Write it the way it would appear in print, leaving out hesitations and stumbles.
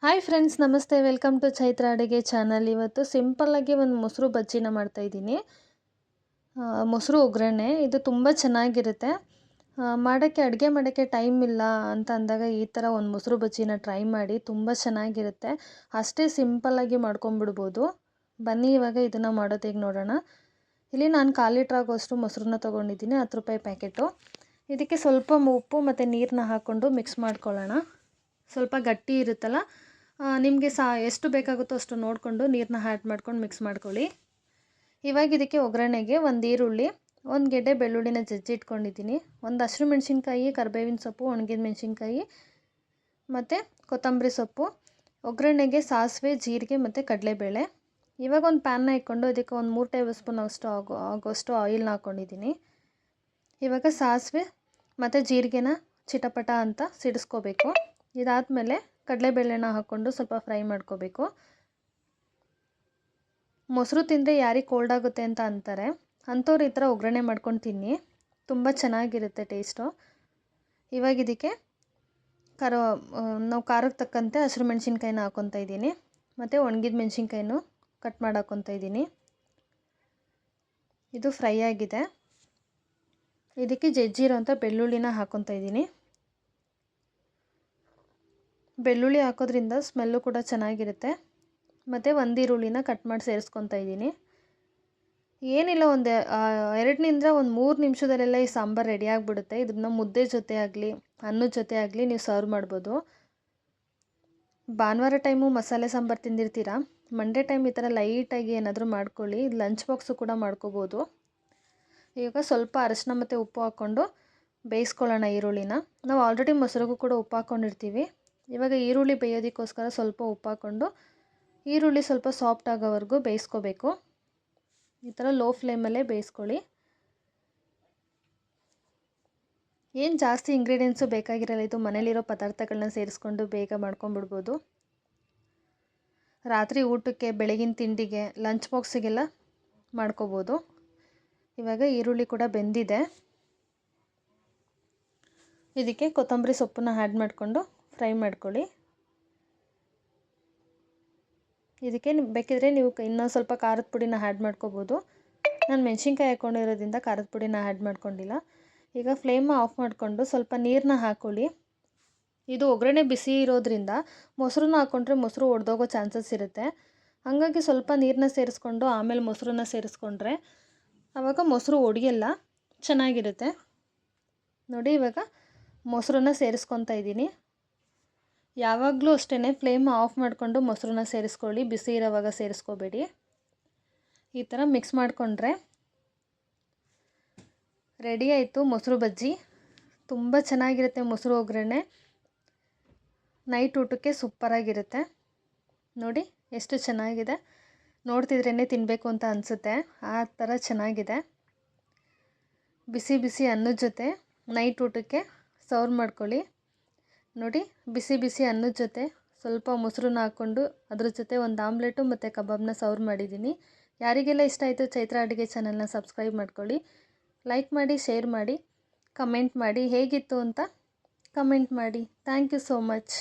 Hi friends, ನಮಸ್ತೆ. Welcome to Chaitra ಅಡುಗೆ channel. ಇವತ್ತು ಸಿಂಪಲ್ಲಾಗಿ ಒಂದು ಮೊಸರು ಬಜ್ಜಿನ ಮಾಡ್ತಾಯಿದ್ದೀನಿ. ಮೊಸರು ಒಗ್ಗರಣೆ ಇದು ತುಂಬ ಚೆನ್ನಾಗಿರುತ್ತೆ. ಅಡುಗೆ ಮಾಡೋಕ್ಕೆ ಟೈಮ್ ಇಲ್ಲ ಅಂತ ಅಂದಾಗ ಈ ಥರ ಒಂದು ಮೊಸರು ಬಜ್ಜಿನ ಟ್ರೈ ಮಾಡಿ, ತುಂಬ ಚೆನ್ನಾಗಿರುತ್ತೆ. ಅಷ್ಟೇ ಸಿಂಪಲ್ಲಾಗಿ ಮಾಡ್ಕೊಂಬಿಡ್ಬೋದು. ಬನ್ನಿ ಇವಾಗ ಇದನ್ನು ಮಾಡೋದು ಹೇಗೆ ನೋಡೋಣ. ಇಲ್ಲಿ ನಾನು 1/4 ಲೀಟ್ರ್ ಆಗೋಷ್ಟು ಮೊಸರನ್ನ ತೊಗೊಂಡಿದ್ದೀನಿ, 10 ರೂಪಾಯಿ ಪ್ಯಾಕೆಟು. ಇದಕ್ಕೆ ಸ್ವಲ್ಪ ಉಪ್ಪು ಮತ್ತು ನೀರನ್ನ ಹಾಕ್ಕೊಂಡು ಮಿಕ್ಸ್ ಮಾಡ್ಕೊಳ್ಳೋಣ. ಸ್ವಲ್ಪ ಗಟ್ಟಿ ಇರುತ್ತಲ್ಲ, ನಿಮಗೆ ಎಷ್ಟು ಬೇಕಾಗುತ್ತೋ ಅಷ್ಟು ನೋಡಿಕೊಂಡು ನೀರನ್ನ ಆ್ಯಡ್ ಮಾಡ್ಕೊಂಡು ಮಿಕ್ಸ್ ಮಾಡ್ಕೊಳ್ಳಿ. ಇವಾಗ ಇದಕ್ಕೆ ಒಗ್ಗರಣೆಗೆ ಒಂದು ಈರುಳ್ಳಿ, ಒಂದು ಗೆಡ್ಡೆ ಬೆಳ್ಳುಳ್ಳಿನ ಜಜ್ಜಿ ಇಟ್ಕೊಂಡಿದ್ದೀನಿ, ಒಂದು ಹಸಿರು ಮೆಣಸಿನ್ಕಾಯಿ, ಕರಿಬೇವಿನ ಸೊಪ್ಪು, ಒಣಗಿದ ಮೆಣಸಿನ್ಕಾಯಿ ಮತ್ತು ಕೊತ್ತಂಬರಿ ಸೊಪ್ಪು, ಒಗ್ಗರಣೆಗೆ ಸಾಸಿವೆ, ಜೀರಿಗೆ ಮತ್ತು ಕಡಲೆಬೇಳೆ. ಇವಾಗ ಒಂದು ಪ್ಯಾನ್ನ ಇಟ್ಕೊಂಡು ಅದಕ್ಕೆ ಒಂದು 3 ಟೇಬಲ್ ಸ್ಪೂನ್ ಆಗೋಷ್ಟು ಆಯಿಲ್ನ ಹಾಕ್ಕೊಂಡಿದ್ದೀನಿ. ಇವಾಗ ಸಾಸಿವೆ ಮತ್ತು ಜೀರಿಗೆನ ಚಿಟಪಟ ಅಂತ ಸಿಡಿಸ್ಕೋಬೇಕು. ಇದಾದಮೇಲೆ ಕಡಲೆಬೇಳೆನ ಹಾಕ್ಕೊಂಡು ಸ್ವಲ್ಪ ಫ್ರೈ ಮಾಡ್ಕೋಬೇಕು. ಮೊಸರು ತಿಂದರೆ ಯಾರಿಗೆ ಕೋಲ್ಡ್ ಆಗುತ್ತೆ ಅಂತ ಅಂತಾರೆ, ಅಂಥವ್ರು ಈ ಥರ ಒಗ್ಗರಣೆ ಮಾಡ್ಕೊಂಡು ತಿನ್ನಿ, ತುಂಬ ಚೆನ್ನಾಗಿರುತ್ತೆ ಟೇಸ್ಟು. ಇವಾಗ ಇದಕ್ಕೆ ನಾವು ಖಾರಕ್ಕೆ ತಕ್ಕಂತೆ ಹಸಿರು ಮೆಣಸಿನ್ಕಾಯಿನ ಹಾಕ್ಕೊತಾ ಇದ್ದೀನಿ ಮತ್ತು ಒಣಗಿದ ಮೆಣಸಿನ್ಕಾಯಿನೂ ಕಟ್ ಮಾಡಿ ಹಾಕ್ಕೊತಾ ಇದ್ದೀನಿ. ಇದು ಫ್ರೈ ಆಗಿದೆ. ಇದಕ್ಕೆ ಜಜ್ಜಿರೋಂಥ ಬೆಳ್ಳುಳ್ಳಿನ ಹಾಕ್ಕೊತಾ ಇದ್ದೀನಿ. ಬೆಳ್ಳುಳ್ಳಿ ಹಾಕೋದ್ರಿಂದ ಸ್ಮೆಲ್ಲು ಕೂಡ ಚೆನ್ನಾಗಿರುತ್ತೆ. ಮತ್ತು ಒಂದು ಈರುಳ್ಳಿನ ಕಟ್ ಮಾಡಿ ಸೇರಿಸ್ಕೊತಾ ಇದ್ದೀನಿ. ಏನಿಲ್ಲ, 2 ಒಂದು 3 ನಿಮಿಷದಲ್ಲೆಲ್ಲ ಈ ಸಾಂಬಾರು ರೆಡಿ ಆಗಿಬಿಡುತ್ತೆ. ಇದನ್ನು ಮುದ್ದೆ ಜೊತೆ ಆಗಲಿ ಅನ್ನದ ಜೊತೆ ಆಗಲಿ ನೀವು ಸರ್ವ್ ಮಾಡ್ಬೋದು. ಭಾನುವಾರ ಟೈಮು ಮಸಾಲೆ ಸಾಂಬಾರು ತಿಂದಿರ್ತೀರಾ, ಮಂಡೇ ಟೈಮ್ ಈ ಥರ ಲೈಟಾಗಿ ಏನಾದರೂ ಮಾಡ್ಕೊಳ್ಳಿ. ಇದು ಲಂಚ್ ಬಾಕ್ಸು ಕೂಡ ಮಾಡ್ಕೋಬೋದು. ಈಗ ಸ್ವಲ್ಪ ಅರಶಿನ ಮತ್ತು ಉಪ್ಪು ಹಾಕ್ಕೊಂಡು ಬೇಯಿಸ್ಕೊಳ್ಳೋಣ ಈರುಳ್ಳಿನ. ನಾವು ಆಲ್ರೆಡಿ ಮೊಸರಿಗೂ ಕೂಡ ಉಪ್ಪು ಹಾಕ್ಕೊಂಡಿರ್ತೀವಿ. ಇವಾಗ ಈರುಳ್ಳಿ ಬೇಯೋದಕ್ಕೋಸ್ಕರ ಸ್ವಲ್ಪ ಉಪ್ಪು ಹಾಕ್ಕೊಂಡು ಈರುಳ್ಳಿ ಸ್ವಲ್ಪ ಸಾಫ್ಟ್ ಆಗೋವರೆಗೂ ಬೇಯಿಸ್ಕೋಬೇಕು. ಈ ಥರ ಲೋ ಫ್ಲೇಮಲ್ಲೇ ಬೇಯಿಸ್ಕೊಳ್ಳಿ. ಏನು ಜಾಸ್ತಿ ಇಂಗ್ರೀಡಿಯೆಂಟ್ಸು ಬೇಕಾಗಿರಲ್ಲ, ಇದು ಮನೇಲಿರೋ ಪದಾರ್ಥಗಳನ್ನ ಸೇರಿಸ್ಕೊಂಡು ಬೇಗ ಮಾಡ್ಕೊಂಬಿಡ್ಬೋದು. ರಾತ್ರಿ ಊಟಕ್ಕೆ, ಬೆಳಗಿನ ತಿಂಡಿಗೆ, ಲಂಚ್ ಬಾಕ್ಸಿಗೆಲ್ಲ ಮಾಡ್ಕೋಬೋದು. ಇವಾಗ ಈರುಳ್ಳಿ ಕೂಡ ಬೆಂದಿದೆ. ಇದಕ್ಕೆ ಕೊತ್ತಂಬರಿ ಸೊಪ್ಪನ್ನ ಆ್ಯಡ್ ಮಾಡಿಕೊಂಡು ಫ್ರೈ ಮಾಡ್ಕೊಳ್ಳಿ. ಇದಕ್ಕೆ ಬೇಕಿದ್ರೆ ನೀವು ಇನ್ನೊಂದು ಸ್ವಲ್ಪ ಖಾರದ ಪುಡಿನ ಆ್ಯಡ್ ಮಾಡ್ಕೋಬೋದು. ನಾನು ಮೆಣಸಿನ್ಕಾಯಿ ಹಾಕ್ಕೊಂಡಿರೋದ್ರಿಂದ ಖಾರದ ಪುಡಿನ ಆ್ಯಡ್ ಮಾಡ್ಕೊಂಡಿಲ್ಲ. ಈಗ ಫ್ಲೇಮ ಆಫ್ ಮಾಡಿಕೊಂಡು ಸ್ವಲ್ಪ ನೀರನ್ನ ಹಾಕ್ಕೊಳ್ಳಿ. ಇದು ಒಗ್ಗರಣೆ ಬಿಸಿ ಇರೋದ್ರಿಂದ ಮೊಸರನ್ನ ಹಾಕ್ಕೊಂಡ್ರೆ ಮೊಸರು ಒಡೆದೋಗೋ ಚಾನ್ಸಸ್ ಇರುತ್ತೆ. ಹಾಗಾಗಿ ಸ್ವಲ್ಪ ನೀರನ್ನ ಸೇರಿಸ್ಕೊಂಡು ಆಮೇಲೆ ಮೊಸರನ್ನ ಸೇರಿಸ್ಕೊಂಡ್ರೆ ಆವಾಗ ಮೊಸರು ಒಡೆಯಲ್ಲ, ಚೆನ್ನಾಗಿರುತ್ತೆ. ನೋಡಿ, ಇವಾಗ ಮೊಸರನ್ನ ಸೇರಿಸ್ಕೊತಾ ಇದ್ದೀನಿ. ಯಾವಾಗಲೂ ಅಷ್ಟೇ ಫ್ಲೇಮ್ ಆಫ್ ಮಾಡಿಕೊಂಡು ಮೊಸರನ್ನ ಸೇರಿಸ್ಕೊಳ್ಳಿ, ಬಿಸಿ ಇರೋವಾಗ ಸೇರಿಸ್ಕೋಬೇಡಿ. ಈ ಥರ ಮಿಕ್ಸ್ ಮಾಡಿಕೊಂಡ್ರೆ ರೆಡಿ ಆಯಿತು ಮೊಸರು ಬಜ್ಜಿ. ತುಂಬ ಚೆನ್ನಾಗಿರುತ್ತೆ ಮೊಸರು ಒಗ್ಗರಣೆ. ನೈಟ್ ಊಟಕ್ಕೆ ಸೂಪರಾಗಿರುತ್ತೆ. ನೋಡಿ ಎಷ್ಟು ಚೆನ್ನಾಗಿದೆ, ನೋಡ್ತಿದ್ರೇ ತಿನ್ನಬೇಕು ಅಂತ ಅನಿಸುತ್ತೆ, ಆ ಥರ ಚೆನ್ನಾಗಿದೆ. ಬಿಸಿ ಬಿಸಿ ಅನ್ನದ ಜೊತೆ ನೈಟ್ ಊಟಕ್ಕೆ ಸರ್ವ್ ಮಾಡ್ಕೊಳ್ಳಿ. ನೋಡಿ, ಬಿಸಿ ಬಿಸಿ ಅನ್ನದ ಜೊತೆ ಸ್ವಲ್ಪ ಮೊಸರನ್ನ ಹಾಕ್ಕೊಂಡು ಅದ್ರ ಜೊತೆ ಒಂದು ಆಮ್ಲೆಟು ಮತ್ತು ಕಬಾಬ್ನ ಸರ್ವ್ ಮಾಡಿದ್ದೀನಿ. ಯಾರಿಗೆಲ್ಲ ಇಷ್ಟ ಆಯಿತು ಚೈತ್ರ ಅಡುಗೆ ಚಾನಲ್ನ ಸಬ್ಸ್ಕ್ರೈಬ್ ಮಾಡ್ಕೊಳ್ಳಿ, ಲೈಕ್ ಮಾಡಿ, ಶೇರ್ ಮಾಡಿ, ಕಮೆಂಟ್ ಮಾಡಿ, ಹೇಗಿತ್ತು ಅಂತ ಕಮೆಂಟ್ ಮಾಡಿ. Thank you so much.